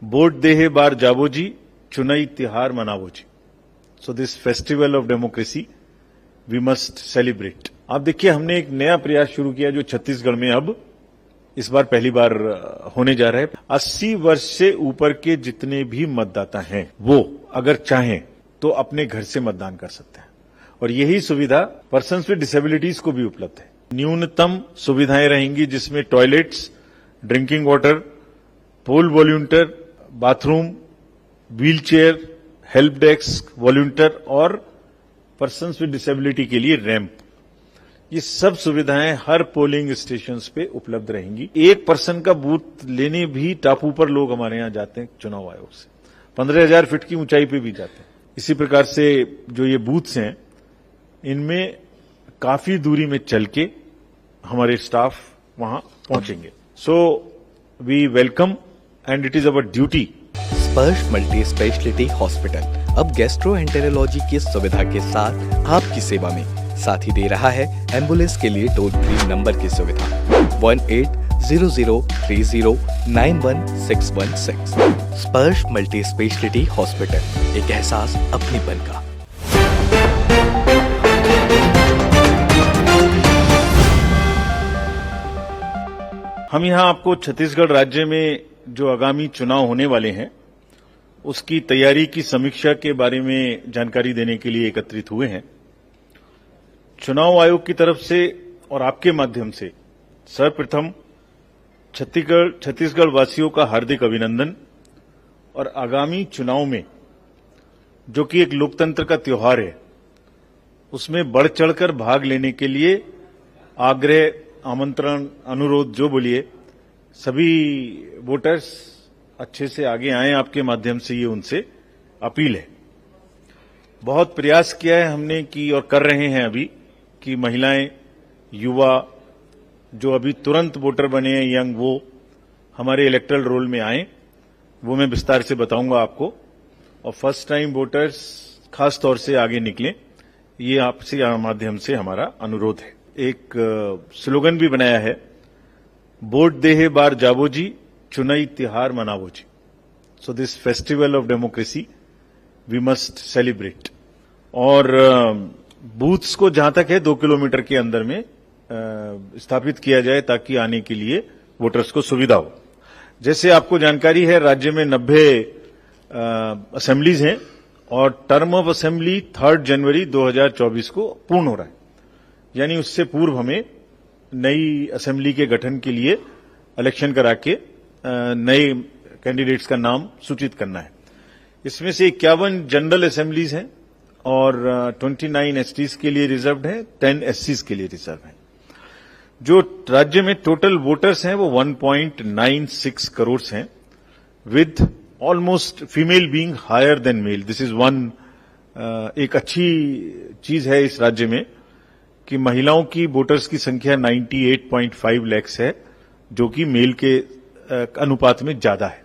Vote देहे बार जावो जी, चुनाई तिहार मनावो जी। So this festival of democracy we must celebrate. आप देखिए, हमने एक नया प्रयास शुरू किया जो छत्तीसगढ़ में अब इस बार पहली बार होने जा रहा है। 80 वर्ष से ऊपर के जितने भी मतदाता हैं वो अगर चाहें तो अपने घर से मतदान कर सकते हैं, और यही सुविधा पर्सन्स विद डिसेबिलिटीज को भी उपलब्ध है। न्यूनतम सुविधाएं रहेंगी जिसमें toilets, drinking water, poll volunteer, bathroom, wheelchair, help desk, volunteer और पर्सन्स विद डिसेबिलिटी के लिए रैंप, ये सब सुविधाएं हर पोलिंग स्टेशंस पे उपलब्ध रहेंगी। एक पर्सन का बूथ लेने भी टापू पर लोग हमारे यहां जाते हैं चुनाव आयोग से, 15,000 फीट की ऊंचाई पे भी जाते हैं। इसी प्रकार से जो ये बूथ्स हैं इनमें काफी दूरी में चल के हमारे स्टाफ वहां पहुंचेंगे। So we welcome and it is our duty. Sparsh multi speciality hospital अब गैस्ट्रोएंटेरोलॉजी की सुविधा के साथ आपकी सेवा में, साथ ही दे रहा है एम्बुलेंस के लिए टोल फ्री नंबर की सुविधा 180030911616। स्पर्श मल्टी स्पेशलिटी हॉस्पिटल, एक एहसास अपनेपन का। हम यहां आपको छत्तीसगढ़ राज्य में जो आगामी चुनाव होने वाले हैं उसकी तैयारी की समीक्षा के बारे में जानकारी देने के लिए एकत्रित हुए हैं। चुनाव आयोग की तरफ से और आपके माध्यम से सर्वप्रथम छत्तीसगढ़ वासियों का हार्दिक अभिनंदन, और आगामी चुनाव में जो कि एक लोकतंत्र का त्योहार है उसमें बढ़ चढ़कर भाग लेने के लिए आग्रह, आमंत्रण, अनुरोध जो बोलिए, सभी वोटर्स अच्छे से आगे आएं। आपके माध्यम से ये उनसे अपील है। बहुत प्रयास किया है हमने कि और कर रहे हैं अभी कि महिलाएं, युवा जो अभी तुरंत वोटर बने हैं, यंग, वो हमारे इलेक्टरल रोल में आए। वो मैं विस्तार से बताऊंगा आपको। और फर्स्ट टाइम वोटर्स खास तौर से आगे निकलें, ये आपसे माध्यम से हमारा अनुरोध है। एक स्लोगन भी बनाया है, वोट देहे बार जावो जी, चुनाई तिहार मनावो जी। So this festival of democracy we must celebrate. और बूथ्स को जहां तक है 2 किलोमीटर के अंदर में स्थापित किया जाए ताकि आने के लिए वोटर्स को सुविधा हो। जैसे आपको जानकारी है, राज्य में 90 असेंबलीज हैं और टर्म ऑफ असेंबली 3 जनवरी 2024 को पूर्ण हो रहा है। यानी उससे पूर्व हमें नई असेंबली के गठन के लिए इलेक्शन करा के नए कैंडिडेट्स का नाम सूचित करना है। इसमें से 51 जनरल असेंबलीज हैं और 29 एसटीज के लिए रिजर्व्ड है, 10 एससीज के लिए रिजर्व है। जो राज्य में टोटल वोटर्स हैं वो 1.96 करोड़ हैं, with almost female being higher than male. This is one एक अच्छी चीज है इस राज्य में कि महिलाओं की वोटर्स की संख्या 98.5 लाख है, जो कि मेल के अनुपात में ज्यादा है।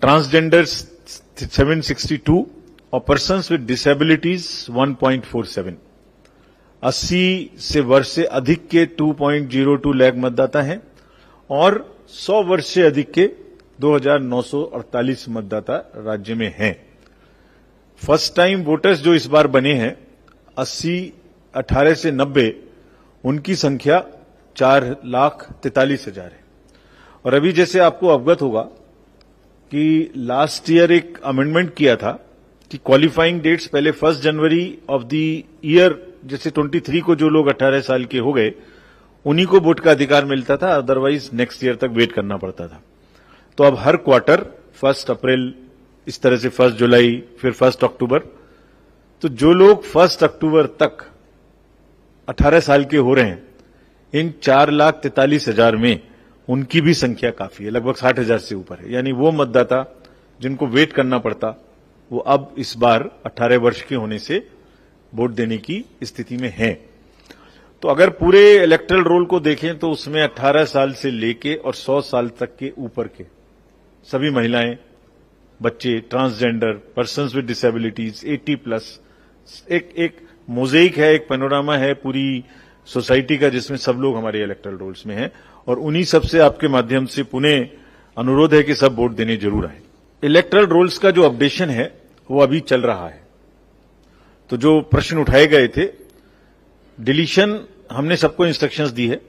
ट्रांसजेंडर 762 और पर्सन्स विद डिसेबिलिटीज 1.47। 80 से वर्ष से अधिक के 2.02 लाख मतदाता हैं और 100 वर्ष से अधिक के 2,948 मतदाता राज्य में हैं। फर्स्ट टाइम वोटर्स जो इस बार बने हैं 18 से 90, उनकी संख्या 4,43,000 है। और अभी जैसे आपको अवगत होगा कि लास्ट ईयर एक अमेंडमेंट किया था कि क्वालिफाइंग डेट्स पहले 1 जनवरी ऑफ द ईयर, जैसे 23 को जो लोग 18 साल के हो गए उन्हीं को वोट का अधिकार मिलता था, अदरवाइज नेक्स्ट ईयर तक वेट करना पड़ता था। तो अब हर क्वार्टर 1 अप्रैल, इस तरह से 1 जुलाई, फिर 1 अक्टूबर, तो जो लोग 1 अक्टूबर तक 18 साल के हो रहे हैं, इन 4,43,000 में उनकी भी संख्या काफी है, लगभग 60,000 से ऊपर है। यानी वो मतदाता जिनको वेट करना पड़ता वो अब इस बार 18 वर्ष के होने से वोट देने की स्थिति में हैं। तो अगर पूरे इलेक्टरल रोल को देखें तो उसमें 18 साल से लेके और 100 साल तक के ऊपर के सभी महिलाएं, बच्चे, ट्रांसजेंडर, पर्सन्स विद डिसेबिलिटीज, 80+, एक मोज़ेक है, एक पैनोरामा है पूरी सोसाइटी का जिसमें सब लोग हमारे इलेक्टरल रोल्स में हैं। और उन्हीं सबसे आपके माध्यम से पुणे अनुरोध है कि सब वोट देने जरूर आए। इलेक्टरल रोल्स का जो अपडेशन है वो अभी चल रहा है। तो जो प्रश्न उठाए गए थे, डिलीशन हमने सबको इंस्ट्रक्शंस दी है।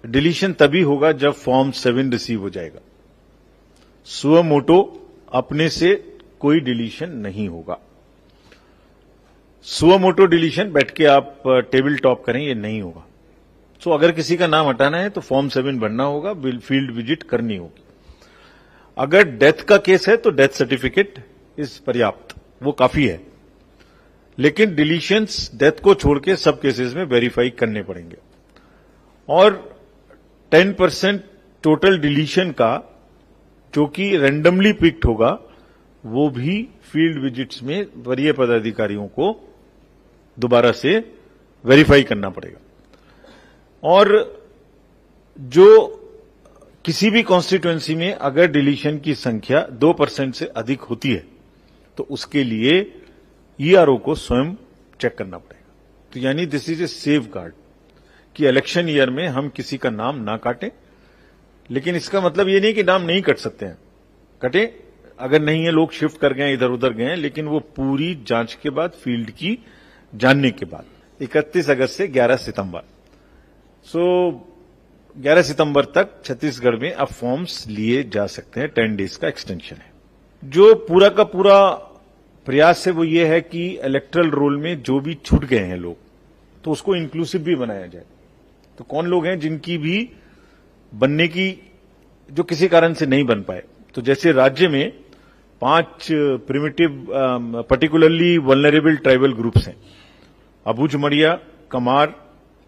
डिलीशन तभी होगा जब फॉर्म 7 रिसीव हो जाएगा। सुओ मोटो अपने से कोई डिलीशन नहीं होगा। सुओ मोटो डिलीशन बैठ के आप टेबल टॉप करें, ये नहीं होगा। सो अगर किसी का नाम हटाना है तो फॉर्म 7 भरना होगा, फील्ड विजिट करनी होगी। अगर डेथ का केस है तो डेथ सर्टिफिकेट इस पर्याप्त, वो काफी है। लेकिन डिलीशंस डेथ को छोड़ के सब केसेस में वेरीफाई करने पड़ेंगे। और 10% टोटल डिलीशन का जो कि रैंडमली पिक्ड होगा, वो भी फील्ड विजिट्स में वरीय पदाधिकारियों को दोबारा से वेरीफाई करना पड़ेगा। और जो किसी भी कॉन्स्टिट्यूएंसी में अगर डिलीशन की संख्या 2% से अधिक होती है तो उसके लिए ईआरओ को स्वयं चेक करना पड़ेगा। तो यानी this is a safe guard कि इलेक्शन ईयर में हम किसी का नाम ना काटें। लेकिन इसका मतलब ये नहीं कि नाम नहीं कट सकते हैं, कटे अगर नहीं है, लोग शिफ्ट कर गए, इधर उधर गए, लेकिन वो पूरी जांच के बाद, फील्ड की जानने के बाद 31 अगस्त से 11 सितंबर, सो 11 सितंबर तक छत्तीसगढ़ में अब फॉर्म्स लिए जा सकते हैं। 10 डेज का एक्सटेंशन है। जो पूरा का पूरा प्रयास है वो ये है कि इलेक्टरल रोल में जो भी छूट गए हैं लोग, तो उसको इंक्लूसिव भी बनाया जाए। तो कौन लोग हैं जिनकी भी बनने की, जो किसी कारण से नहीं बन पाए, तो जैसे राज्य में 5 primitive particularly vulnerable tribal groups हैं, अबुझ मड़िया, कमार,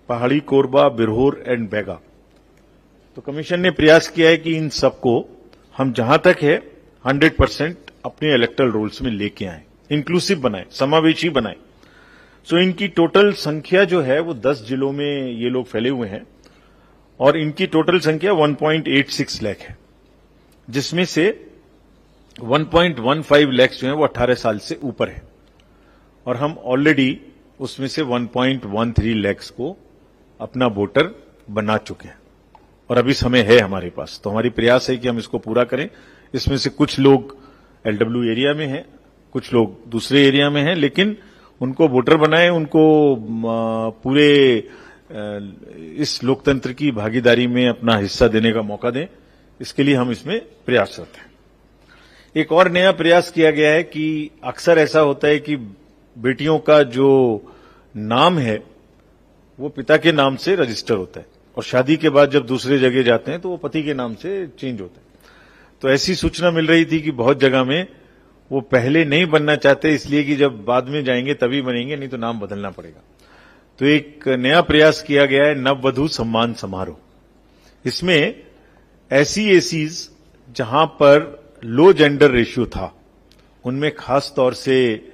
पहाड़ी कोरबा, बिरहोर एंड बैगा। तो कमीशन ने प्रयास किया है कि इन सबको हम जहां तक है 100% अपने इलेक्टरल रोल्स में लेके आए, इंक्लूसिव बनाए, समावेशी बनाए। सो इनकी टोटल संख्या जो है वो 10 जिलों में ये लोग फैले हुए हैं और इनकी टोटल संख्या 1.86 लाख है, जिसमें से 1.15 लाख जो है वो 18 साल से ऊपर है और हम ऑलरेडी उसमें से 1.13 लाख को अपना वोटर बना चुके हैं और अभी समय है हमारे पास। तो हमारी प्रयास है कि हम इसको पूरा करें। इसमें से कुछ लोग एलडब्ल्यू एरिया में हैं, कुछ लोग दूसरे एरिया में हैं, लेकिन उनको वोटर बनाएं, उनको पूरे इस लोकतंत्र की भागीदारी में अपना हिस्सा देने का मौका दें। इसके लिए हम इसमें प्रयासरत हैं। एक और नया प्रयास किया गया है कि अक्सर ऐसा होता है कि बेटियों का जो नाम है वो पिता के नाम से रजिस्टर होता है और शादी के बाद जब दूसरे जगह जाते हैं तो वो पति के नाम से चेंज होता है। तो ऐसी सूचना मिल रही थी कि बहुत जगह में वो पहले नहीं बनना चाहते, इसलिए कि जब बाद में जाएंगे तभी बनेंगे, नहीं तो नाम बदलना पड़ेगा। तो एक नया प्रयास किया गया है, नववधु सम्मान समारोह। इसमें ऐसी एसीज जहां पर लो जेंडर रेशियो था, उनमें खास तौर से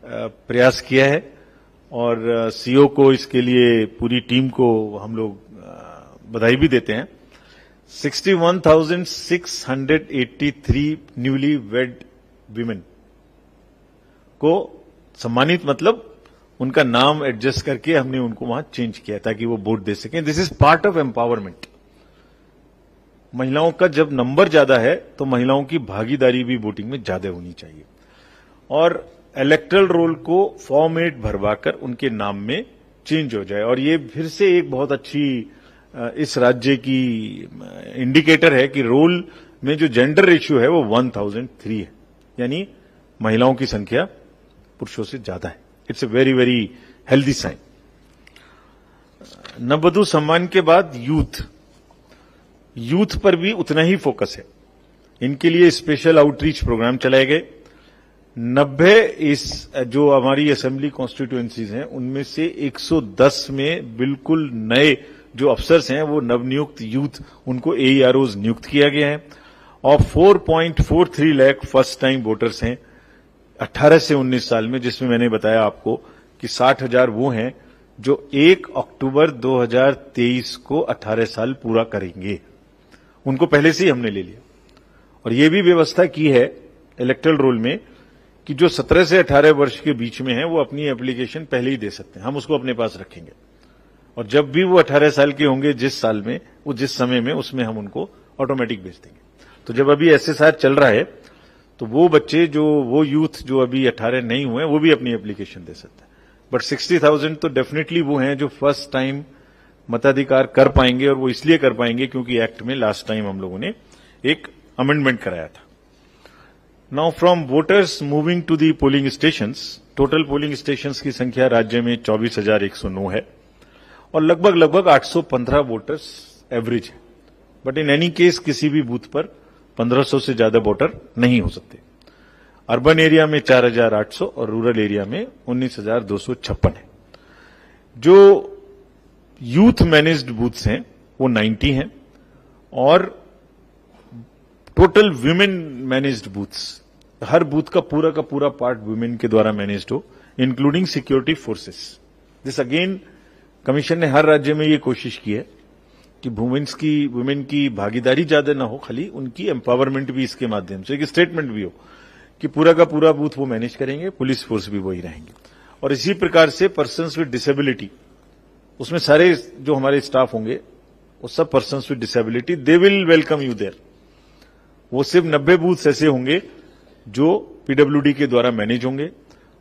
प्रयास किया है और सीओ को इसके लिए, पूरी टीम को हम लोग बधाई भी देते हैं। 61,683 न्यूली वेड विमेन को सम्मानित, मतलब उनका नाम एडजस्ट करके हमने उनको वहां चेंज किया ताकि वो वोट दे सकें। This is part of empowerment. महिलाओं का जब नंबर ज्यादा है तो महिलाओं की भागीदारी भी वोटिंग में ज्यादा होनी चाहिए और इलेक्टरल रोल को फॉर्मेट भरवाकर उनके नाम में चेंज हो जाए। और ये फिर से एक बहुत अच्छी इस राज्य की इंडिकेटर है कि रोल में जो जेंडर रेशियो है वो 1003 है, यानी महिलाओं की संख्या पुरुषों से ज्यादा है। It's a very very healthy sign. नववधु सम्मान के बाद यूथ पर भी उतना ही फोकस है। इनके लिए स्पेशल आउटरीच प्रोग्राम चलाए गए। 90 इस जो हमारी असेंबली कॉन्स्टिट्यूएंसीज हैं उनमें से 110 में बिल्कुल नए जो अफसर्स हैं वो नवनियुक्त यूथ, उनको एईआरओज नियुक्त किया गया है और 4.43 लाख फर्स्ट टाइम वोटर्स हैं 18 से 19 साल में, जिसमें मैंने बताया आपको कि 60,000 वो हैं जो 1 अक्टूबर 2023 को 18 साल पूरा करेंगे। उनको पहले से ही हमने ले लिया और ये भी व्यवस्था की है इलेक्टरल रोल में कि जो 17 से 18 वर्ष के बीच में है वो अपनी एप्लीकेशन पहले ही दे सकते हैं, हम उसको अपने पास रखेंगे और जब भी वो 18 साल के होंगे, जिस साल में, वो जिस समय में, उसमें हम उनको ऑटोमेटिक भेज देंगे। तो जब अभी एसएसआर चल रहा है तो वो बच्चे वो यूथ जो अभी 18 नहीं हुए वो भी अपनी एप्लीकेशन दे सकते हैं। बट 60,000 तो डेफिनेटली वो हैं जो फर्स्ट टाइम मताधिकार कर पाएंगे, और वो इसलिए कर पाएंगे क्योंकि एक्ट में लास्ट टाइम हम लोगों ने एक अमेंडमेंट कराया था। Now from voters moving to the polling stations, total polling stations की संख्या राज्य में 24,109 है और लगभग 815 वोटर्स एवरेज है। बट इन एनी केस किसी भी बूथ पर 1500 से ज्यादा वोटर नहीं हो सकते। अर्बन एरिया में 4,800 और रूरल एरिया में 19,256 है। जो यूथ मैनेज्ड बूथ्स हैं वो 90 हैं और टोटल वुमेन मैनेज्ड बूथ्स, हर बूथ का पूरा पार्ट वुमेन के द्वारा मैनेज्ड हो, including security forces. This again commission ने हर राज्य में ये कोशिश की है कि वुमेन की भागीदारी ज्यादा ना हो, खाली उनकी एम्पावरमेंट भी इसके माध्यम से एक स्टेटमेंट भी हो कि पूरा का पूरा बूथ वो मैनेज करेंगे, पुलिस फोर्स भी वही रहेंगे। और इसी प्रकार से पर्सन्स विद डिसेबिलिटी, उसमें सारे जो हमारे स्टाफ होंगे वो सब persons with disability, they will welcome you there. वो सिर्फ 90 बूथ ऐसे होंगे जो पीडब्ल्यूडी के द्वारा मैनेज होंगे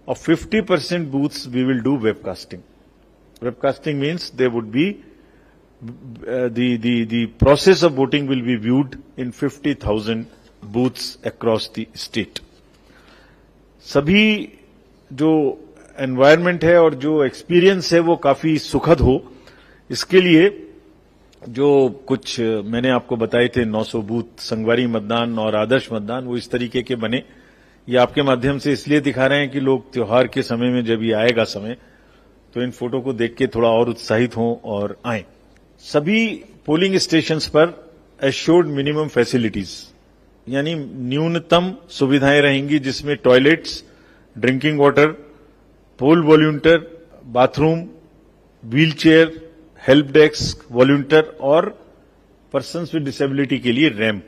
और 50% booths we will do webcasting. Webcasting means they would be the process of voting will be viewed in 50,000 booths across the state. सभी जो एनवायरनमेंट है और जो एक्सपीरियंस है वो काफी सुखद हो, इसके लिए जो कुछ मैंने आपको बताए थे 900 बूथ, संगवारी मतदान और आदर्श मतदान, वो इस तरीके के बने। ये आपके माध्यम से इसलिए दिखा रहे हैं कि लोग त्योहार के समय में जब ये आएगा समय तो इन फोटो को देख के थोड़ा और उत्साहित हों और आएं। सभी पोलिंग स्टेशंस पर एश्योर्ड मिनिमम फैसिलिटीज यानी न्यूनतम सुविधाएं रहेंगी, जिसमें टॉयलेट्स, ड्रिंकिंग वाटर, पोल वॉल्यूंटर, बाथरूम, व्हीलचेयर, हेल्प डेस्क, वॉल्यूंटर और पर्सन्स विद डिसेबिलिटी के लिए रैंप,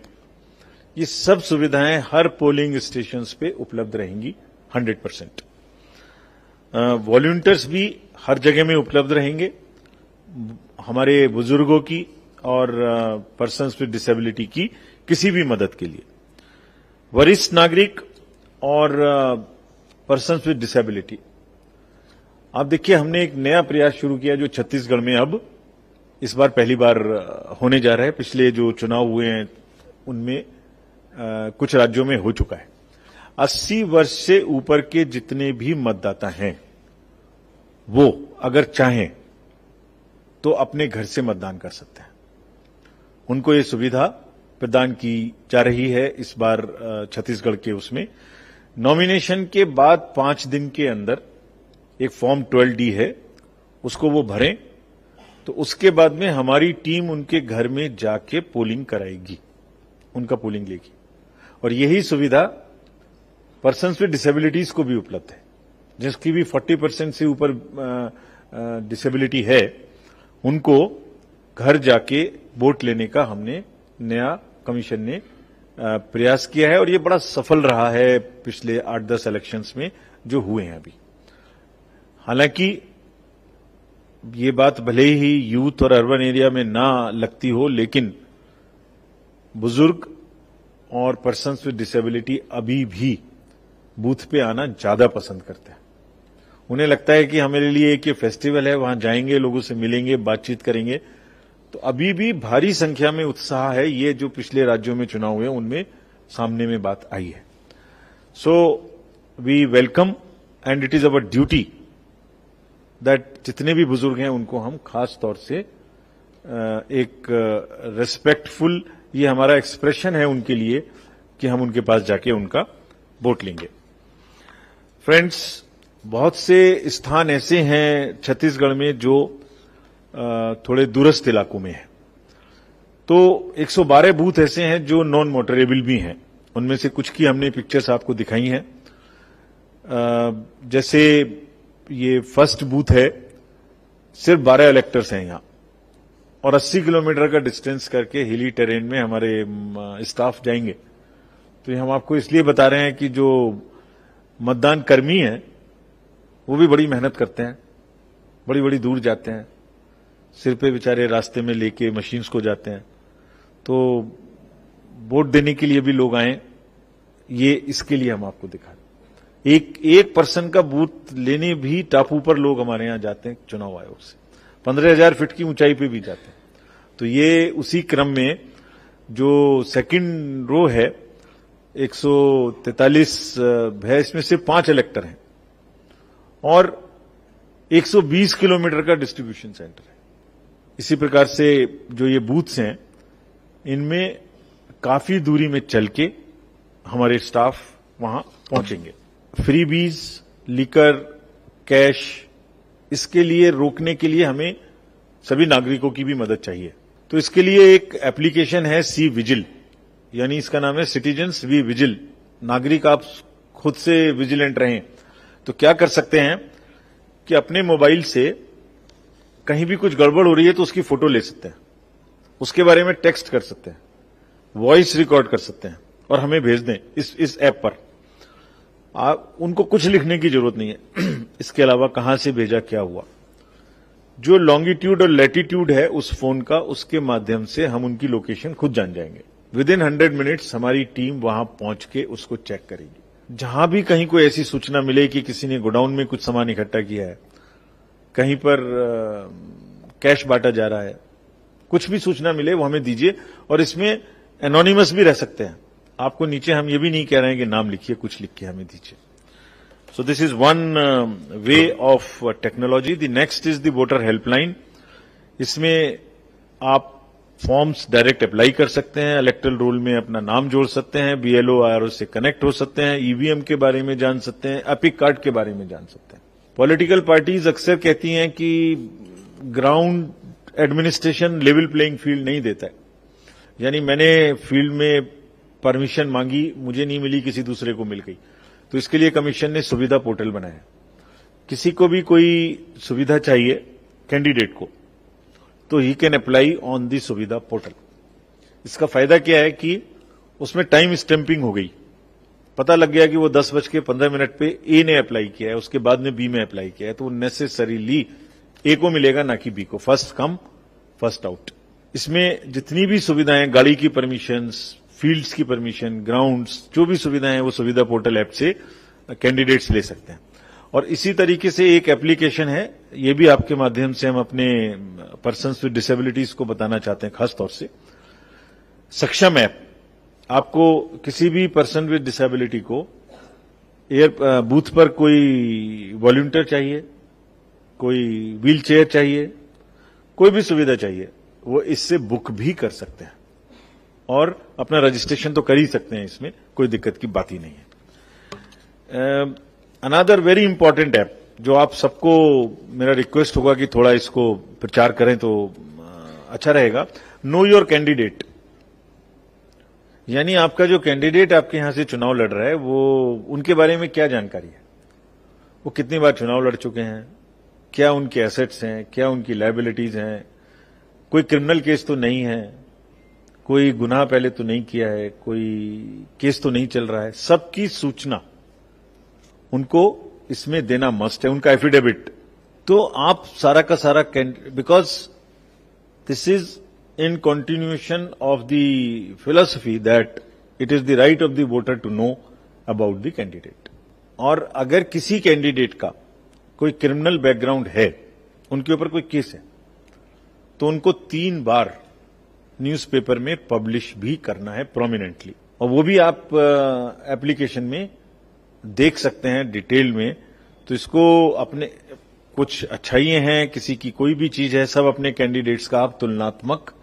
ये सब सुविधाएं हर पोलिंग स्टेशंस पे उपलब्ध रहेंगी 100%। वॉल्यूंटर्स भी हर जगह में उपलब्ध रहेंगे हमारे बुजुर्गों की और पर्सन्स विद डिसेबिलिटी की किसी भी मदद के लिए। वरिष्ठ नागरिक और पर्सन्स विद डिसेबिलिटी, आप देखिए हमने एक नया प्रयास शुरू किया जो छत्तीसगढ़ में अब इस बार पहली बार होने जा रहा है। पिछले जो चुनाव हुए हैं उनमें कुछ राज्यों में हो चुका है। 80 वर्ष से ऊपर के जितने भी मतदाता हैं वो अगर चाहें तो अपने घर से मतदान कर सकते हैं। उनको ये सुविधा प्रदान की जा रही है इस बार छत्तीसगढ़ के उसमें। नॉमिनेशन के बाद 5 दिन के अंदर एक फॉर्म 12D है, उसको वो भरें तो उसके बाद में हमारी टीम उनके घर में जाके पोलिंग कराएगी, उनका पोलिंग लेगी। और यही सुविधा पर्सन्स विद डिसेबिलिटीज को भी उपलब्ध है, जिसकी भी 40% से ऊपर डिसेबिलिटी है, उनको घर जाके वोट लेने का हमने नया कमीशन ने प्रयास किया है और ये बड़ा सफल रहा है पिछले 8-10 इलेक्शंस में जो हुए हैं अभी। हालांकि ये बात भले ही यूथ और अर्बन एरिया में ना लगती हो, लेकिन बुजुर्ग और पर्सन्स विद डिसेबिलिटी अभी भी बूथ पे आना ज्यादा पसंद करते हैं। उन्हें लगता है कि हमारे लिए एक ये फेस्टिवल है, वहां जाएंगे, लोगों से मिलेंगे, बातचीत करेंगे। तो अभी भी भारी संख्या में उत्साह है, ये जो पिछले राज्यों में चुनाव हुए उनमें सामने में बात आई है। So we welcome and it is our duty that जितने भी बुजुर्ग हैं उनको हम खास तौर से एक रेस्पेक्टफुल, ये हमारा एक्सप्रेशन है उनके लिए कि हम उनके पास जाके उनका वोट लेंगे। फ्रेंड्स, बहुत से स्थान ऐसे हैं छत्तीसगढ़ में जो थोड़े दूरस्थ इलाकों में है, तो 112 बूथ ऐसे हैं जो नॉन मोटरेबल भी हैं। उनमें से कुछ की हमने पिक्चर्स आपको दिखाई हैं। जैसे ये फर्स्ट बूथ है, सिर्फ 12 इलेक्टर्स हैं यहां और 80 किलोमीटर का डिस्टेंस करके हिली टेरेन में हमारे स्टाफ जाएंगे। तो ये हम आपको इसलिए बता रहे हैं कि जो मतदान कर्मी हैं वो भी बड़ी मेहनत करते हैं, बड़ी बड़ी दूर जाते हैं, सिर पे बेचारे रास्ते में लेके मशीन्स को जाते हैं। तो वोट देने के लिए भी लोग आए, ये इसके लिए हम आपको दिखा रहे। एक पर्सन का बूथ लेने भी टापू पर लोग हमारे यहां जाते हैं चुनाव आयोग से, 15,000 फीट की ऊंचाई पे भी जाते हैं। तो ये उसी क्रम में जो सेकंड रो है 143 है, इसमें से 5 इलेक्टर हैं और 120 किलोमीटर का डिस्ट्रीब्यूशन सेंटर है। इसी प्रकार से जो ये बूथ्स हैं इनमें काफी दूरी में चल के हमारे स्टाफ वहां पहुंचेंगे। फ्रीबीज, लिकर, कैश, इसके लिए रोकने के लिए हमें सभी नागरिकों की भी मदद चाहिए। तो इसके लिए एक एप्लीकेशन है सी विजिल, यानी इसका नाम है सिटीजन्स वी विजिल। नागरिक आप खुद से विजिलेंट रहें। तो क्या कर सकते हैं कि अपने मोबाइल से कहीं भी कुछ गड़बड़ हो रही है तो उसकी फोटो ले सकते हैं, उसके बारे में टेक्स्ट कर सकते हैं, वॉइस रिकॉर्ड कर सकते हैं और हमें भेज दें इस ऐप पर। आप उनको कुछ लिखने की जरूरत नहीं है। इसके अलावा कहां से भेजा, क्या हुआ, जो लॉन्गिट्यूड और लैटिट्यूड है उस फोन का, उसके माध्यम से हम उनकी लोकेशन खुद जान जाएंगे। विदिन 100 मिनट्स हमारी टीम वहां पहुंच के उसको चेक करेगी। जहां भी कहीं कोई ऐसी सूचना मिले कि किसी ने गोडाउन में कुछ सामान इकट्ठा किया है, कहीं पर कैश बांटा जा रहा है, कुछ भी सूचना मिले वो हमें दीजिए। और इसमें एनोनिमस भी रह सकते हैं। आपको नीचे हम ये भी नहीं कह रहे हैं कि नाम लिखिए, कुछ लिख के हमें दीजिए। So this is one way of technology. The next is the voter helpline. इसमें आप फॉर्म्स डायरेक्ट अप्लाई कर सकते हैं, इलेक्टोरल रोल में अपना नाम जोड़ सकते हैं, बीएलओ आरओ से कनेक्ट हो सकते हैं, ईवीएम के बारे में जान सकते हैं, एपिक कार्ड के बारे में जान सकते हैं। पॉलिटिकल पार्टीज अक्सर कहती हैं कि ground administration level playing field नहीं देता है, यानी मैंने फील्ड में परमिशन मांगी, मुझे नहीं मिली, किसी दूसरे को मिल गई। तो इसके लिए कमीशन ने सुविधा पोर्टल बनाया। किसी को भी कोई सुविधा चाहिए कैंडिडेट को, तो he can apply on the सुविधा पोर्टल। इसका फायदा क्या है कि उसमें टाइम स्टैंपिंग हो गई, पता लग गया कि वो 10:15 पे ए ने अप्लाई किया है, उसके बाद में बी में अप्लाई किया है, तो नेसेसरीली ए को मिलेगा, ना कि बी को। First come first out. इसमें जितनी भी सुविधाएं, गाड़ी की परमिशंस, फील्ड्स की परमिशन, ग्राउंड्स, जो भी सुविधाएं हैं वो सुविधा पोर्टल ऐप से कैंडिडेट्स ले सकते हैं। और इसी तरीके से एक एप्लीकेशन है, ये भी आपके माध्यम से हम अपने पर्सन्स विद डिसेबिलिटीज को बताना चाहते हैं, खासतौर से सक्षम ऐप। आपको किसी भी पर्सन विद डिसेबिलिटी को बूथ पर कोई वॉलंटियर चाहिए, कोई व्हील चेयर चाहिए, कोई भी सुविधा चाहिए, वो इससे बुक भी कर सकते हैं और अपना रजिस्ट्रेशन तो कर ही सकते हैं, इसमें कोई दिक्कत की बात ही नहीं है। अनदर वेरी इंपॉर्टेंट ऐप जो आप सबको मेरा रिक्वेस्ट होगा कि थोड़ा इसको प्रचार करें तो अच्छा रहेगा, नो योर कैंडिडेट। यानी आपका जो कैंडिडेट आपके यहां से चुनाव लड़ रहा है, वो उनके बारे में क्या जानकारी है, वो कितनी बार चुनाव लड़ चुके हैं, क्या उनके एसेट्स हैं, क्या उनकी लायबिलिटीज हैं, कोई क्रिमिनल केस तो नहीं है, कोई गुनाह पहले तो नहीं किया है, कोई केस तो नहीं चल रहा है, सबकी सूचना उनको इसमें देना मस्ट है, उनका एफिडेविट। तो आप सारा का सारा, because this is in continuation of the philosophy that it is the right of the voter to know about the candidate। और अगर किसी कैंडिडेट का कोई क्रिमिनल बैकग्राउंड है, उनके ऊपर कोई केस है, तो उनको 3 बार न्यूज़पेपर में पब्लिश भी करना है प्रोमिनेंटली, और वो भी आप एप्लीकेशन में देख सकते हैं डिटेल में। तो इसको अपने कुछ अच्छाइयां हैं, किसी की कोई भी चीज है, सब अपने कैंडिडेट्स का आप तुलनात्मक,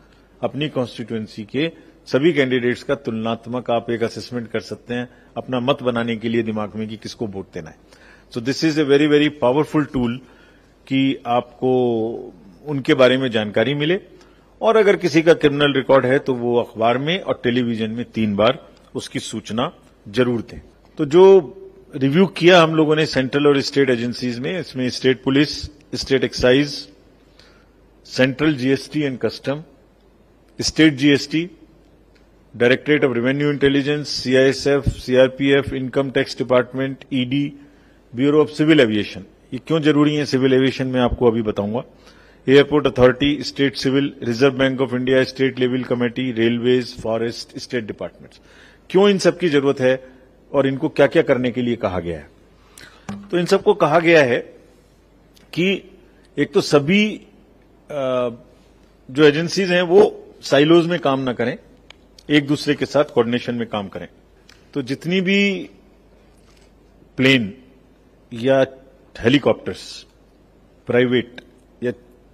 अपनी कॉन्स्टिट्यूएंसी के सभी कैंडिडेट्स का तुलनात्मक आप एक असेसमेंट कर सकते हैं अपना मत बनाने के लिए दिमाग में कि किसको वोट देना है। So this is a very very powerful tool कि आपको उनके बारे में जानकारी मिले, और अगर किसी का क्रिमिनल रिकॉर्ड है तो वो अखबार में और टेलीविजन में 3 बार उसकी सूचना जरूर दें। तो जो रिव्यू किया हम लोगों ने सेंट्रल और स्टेट एजेंसीज में, इसमें state police, state excise, central GST and custom, state GST, directorate of revenue intelligence, CISF, CRPF, income tax department, ED, bureau of civil aviation. ये क्यों जरूरी है सिविल एविएशन में आपको अभी बताऊंगा। Airport authority, state civil, reserve bank of India, state level committee, railways, forest, state departments. क्यों इन सब की जरूरत है और इनको क्या क्या करने के लिए कहा गया है? तो इन सबको कहा गया है कि एक तो सभी जो एजेंसीज हैं वो साइलोज में काम ना करें, एक दूसरे के साथ कोऑर्डिनेशन में काम करें। तो जितनी भी प्लेन या हेलीकॉप्टर्स प्राइवेट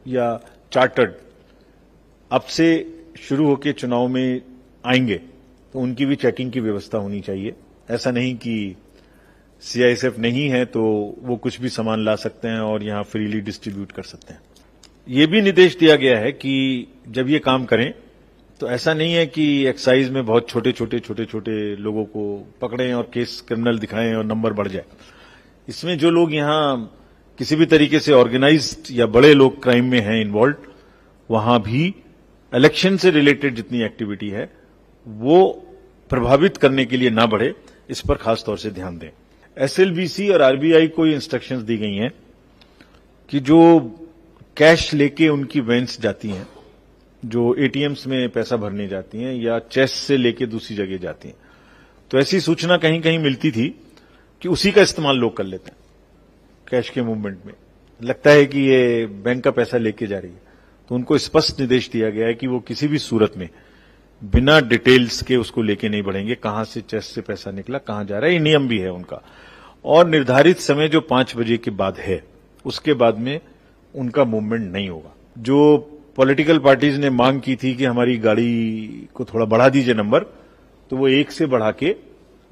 या चार्टर्ड अब से शुरू होकर चुनाव में आएंगे तो उनकी भी चेकिंग की व्यवस्था होनी चाहिए। ऐसा नहीं कि सीआईएसएफ नहीं है तो वो कुछ भी सामान ला सकते हैं और यहां फ्रीली डिस्ट्रीब्यूट कर सकते हैं। ये भी निर्देश दिया गया है कि जब ये काम करें तो ऐसा नहीं है कि एक्साइज में बहुत छोटे छोटे लोगों को पकड़ें और केस क्रिमिनल दिखाएं और नंबर बढ़ जाए। इसमें जो लोग यहां किसी भी तरीके से ऑर्गेनाइज्ड या बड़े लोग क्राइम में हैं इन्वॉल्व, वहां भी इलेक्शन से रिलेटेड जितनी एक्टिविटी है वो प्रभावित करने के लिए ना बढ़े, इस पर खास तौर से ध्यान दें। एसएलबीसी और आरबीआई को इंस्ट्रक्शंस दी गई हैं कि जो कैश लेके उनकी वैन्स जाती हैं, जो एटीएम्स में पैसा भरने जाती हैं या चेस से लेके दूसरी जगह जाती हैं, तो ऐसी सूचना कहीं कहीं मिलती थी कि उसी का इस्तेमाल लोग कर लेते हैं कैश के मूवमेंट में। लगता है कि ये बैंक का पैसा लेके जा रही है, तो उनको स्पष्ट निर्देश दिया गया है कि वो किसी भी सूरत में बिना डिटेल्स के उसको लेके नहीं बढ़ेंगे, कहां से चेस से पैसा निकला, कहां जा रहा है, ये नियम भी है उनका। और निर्धारित समय जो 5 बजे के बाद है उसके बाद में उनका मूवमेंट नहीं होगा। जो पॉलिटिकल पार्टीज ने मांग की थी कि हमारी गाड़ी को थोड़ा बढ़ा दीजिए नंबर, तो वो 1 से बढ़ा के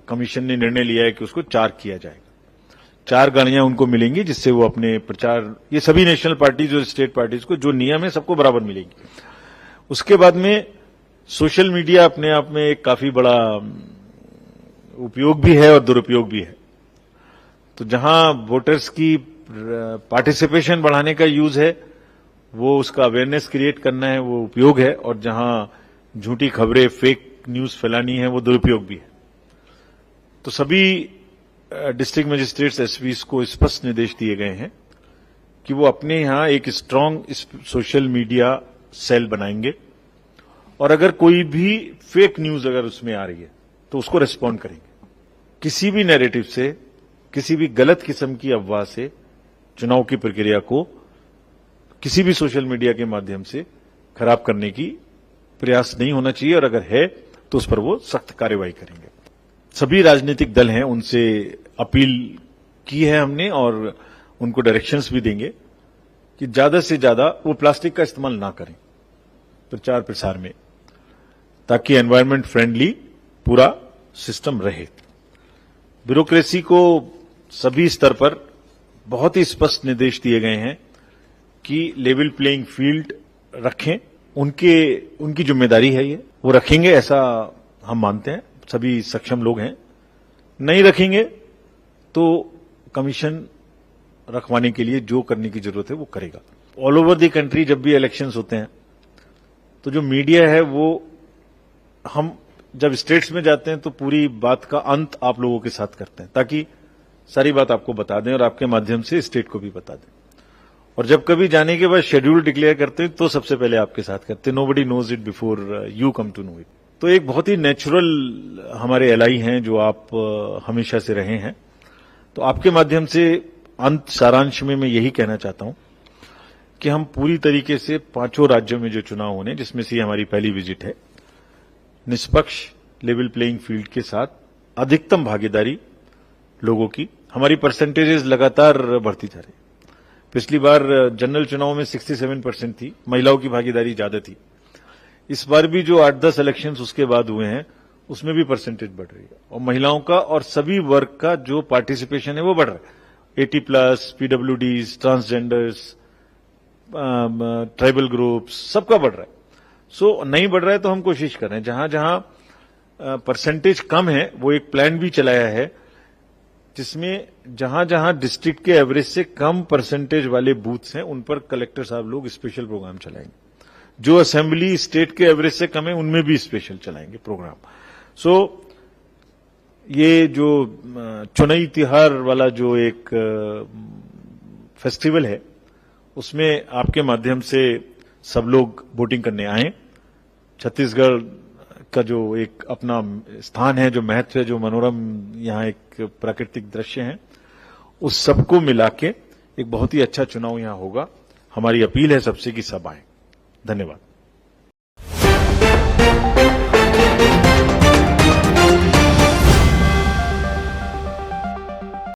कमीशन ने निर्णय लिया है कि उसको 4 किया जाएगा। 4 गाड़ियां उनको मिलेंगी जिससे वो अपने प्रचार, ये सभी नेशनल पार्टीज और स्टेट पार्टीज को जो नियम है सबको बराबर मिलेंगी। उसके बाद में सोशल मीडिया अपने आप में एक काफी बड़ा उपयोग भी है और दुरुपयोग भी है। तो जहां वोटर्स की पार्टिसिपेशन बढ़ाने का यूज है, वो उसका अवेयरनेस क्रिएट करना है, वो उपयोग है, और जहां झूठी खबरें, फेक न्यूज फैलानी है, वो दुरुपयोग भी है। तो सभी डिस्ट्रिक्ट मजिस्ट्रेट्स, एसपीज को स्पष्ट निर्देश दिए गए हैं कि वो अपने यहां एक स्ट्रांग सोशल मीडिया सेल बनाएंगे और अगर कोई भी फेक न्यूज अगर उसमें आ रही है तो उसको रिस्पॉन्ड करेंगे। किसी भी नैरेटिव से, किसी भी गलत किस्म की अफवाह से चुनाव की प्रक्रिया को किसी भी सोशल मीडिया के माध्यम से खराब करने की प्रयास नहीं होना चाहिए, और अगर है तो उस पर वो सख्त कार्रवाई करेंगे। सभी राजनीतिक दल हैं, उनसे अपील की है हमने और उनको डायरेक्शंस भी देंगे कि ज्यादा से ज्यादा वो प्लास्टिक का इस्तेमाल ना करें प्रचार प्रसार में, ताकि एनवायरनमेंट फ्रेंडली पूरा सिस्टम रहे। ब्यूरोक्रेसी को सभी स्तर पर बहुत ही स्पष्ट निर्देश दिए गए हैं कि लेवल प्लेइंग फील्ड रखें, उनकी जिम्मेदारी है ये, वो रखेंगे ऐसा हम मानते हैं, सभी सक्षम लोग हैं। नहीं रखेंगे तो कमीशन रखवाने के लिए जो करने की जरूरत है वो करेगा। ऑल ओवर द कंट्री जब भी इलेक्शंस होते हैं तो जो मीडिया है वो, हम जब स्टेट्स में जाते हैं तो पूरी बात का अंत आप लोगों के साथ करते हैं ताकि सारी बात आपको बता दें और आपके माध्यम से स्टेट को भी बता दें। और जब कभी जाने के बाद शेड्यूल डिक्लेयर करते हैं तो सबसे पहले आपके साथ करते हैं। Nobody knows it before you come to know it. तो एक बहुत ही नेचुरल हमारे एलआई हैं जो आप हमेशा से रहे हैं। तो आपके माध्यम से अंत सारांश में मैं यही कहना चाहता हूं कि हम पूरी तरीके से 5 राज्यों में जो चुनाव होने, जिसमें से हमारी पहली विजिट है, निष्पक्ष लेवल प्लेइंग फील्ड के साथ अधिकतम भागीदारी लोगों की, हमारी परसेंटेजेस लगातार बढ़ती जा रही। पिछली बार जनरल चुनाव में 67% थी, महिलाओं की भागीदारी ज्यादा थी। इस बार भी जो 8-10 इलेक्शंस उसके बाद हुए हैं उसमें भी परसेंटेज बढ़ रही है और महिलाओं का और सभी वर्ग का जो पार्टिसिपेशन है वो बढ़ रहा है। 80+, पीडब्ल्यूडीज, ट्रांसजेंडर्स, ट्राइबल ग्रुप्स, सबका बढ़ रहा है। सो नहीं बढ़ रहा है तो हम कोशिश कर रहे हैं, जहां जहां परसेंटेज कम है वो एक प्लान भी चलाया है जिसमें जहां जहां डिस्ट्रिक्ट के एवरेज से कम परसेंटेज वाले बूथ्स हैं उन पर कलेक्टर साहब लोग स्पेशल प्रोग्राम चलाएंगे। जो असेंबली स्टेट के एवरेज से कम है उनमें भी स्पेशल चलाएंगे प्रोग्राम। सो ये जो चुनावी त्योहार वाला जो एक फेस्टिवल है उसमें आपके माध्यम से सब लोग वोटिंग करने आए। छत्तीसगढ़ का जो एक अपना स्थान है, जो महत्व है, जो मनोरम यहाँ एक प्राकृतिक दृश्य है, उस सबको मिला के एक बहुत ही अच्छा चुनाव यहाँ होगा। हमारी अपील है सबसे कि सब आए। धन्यवाद।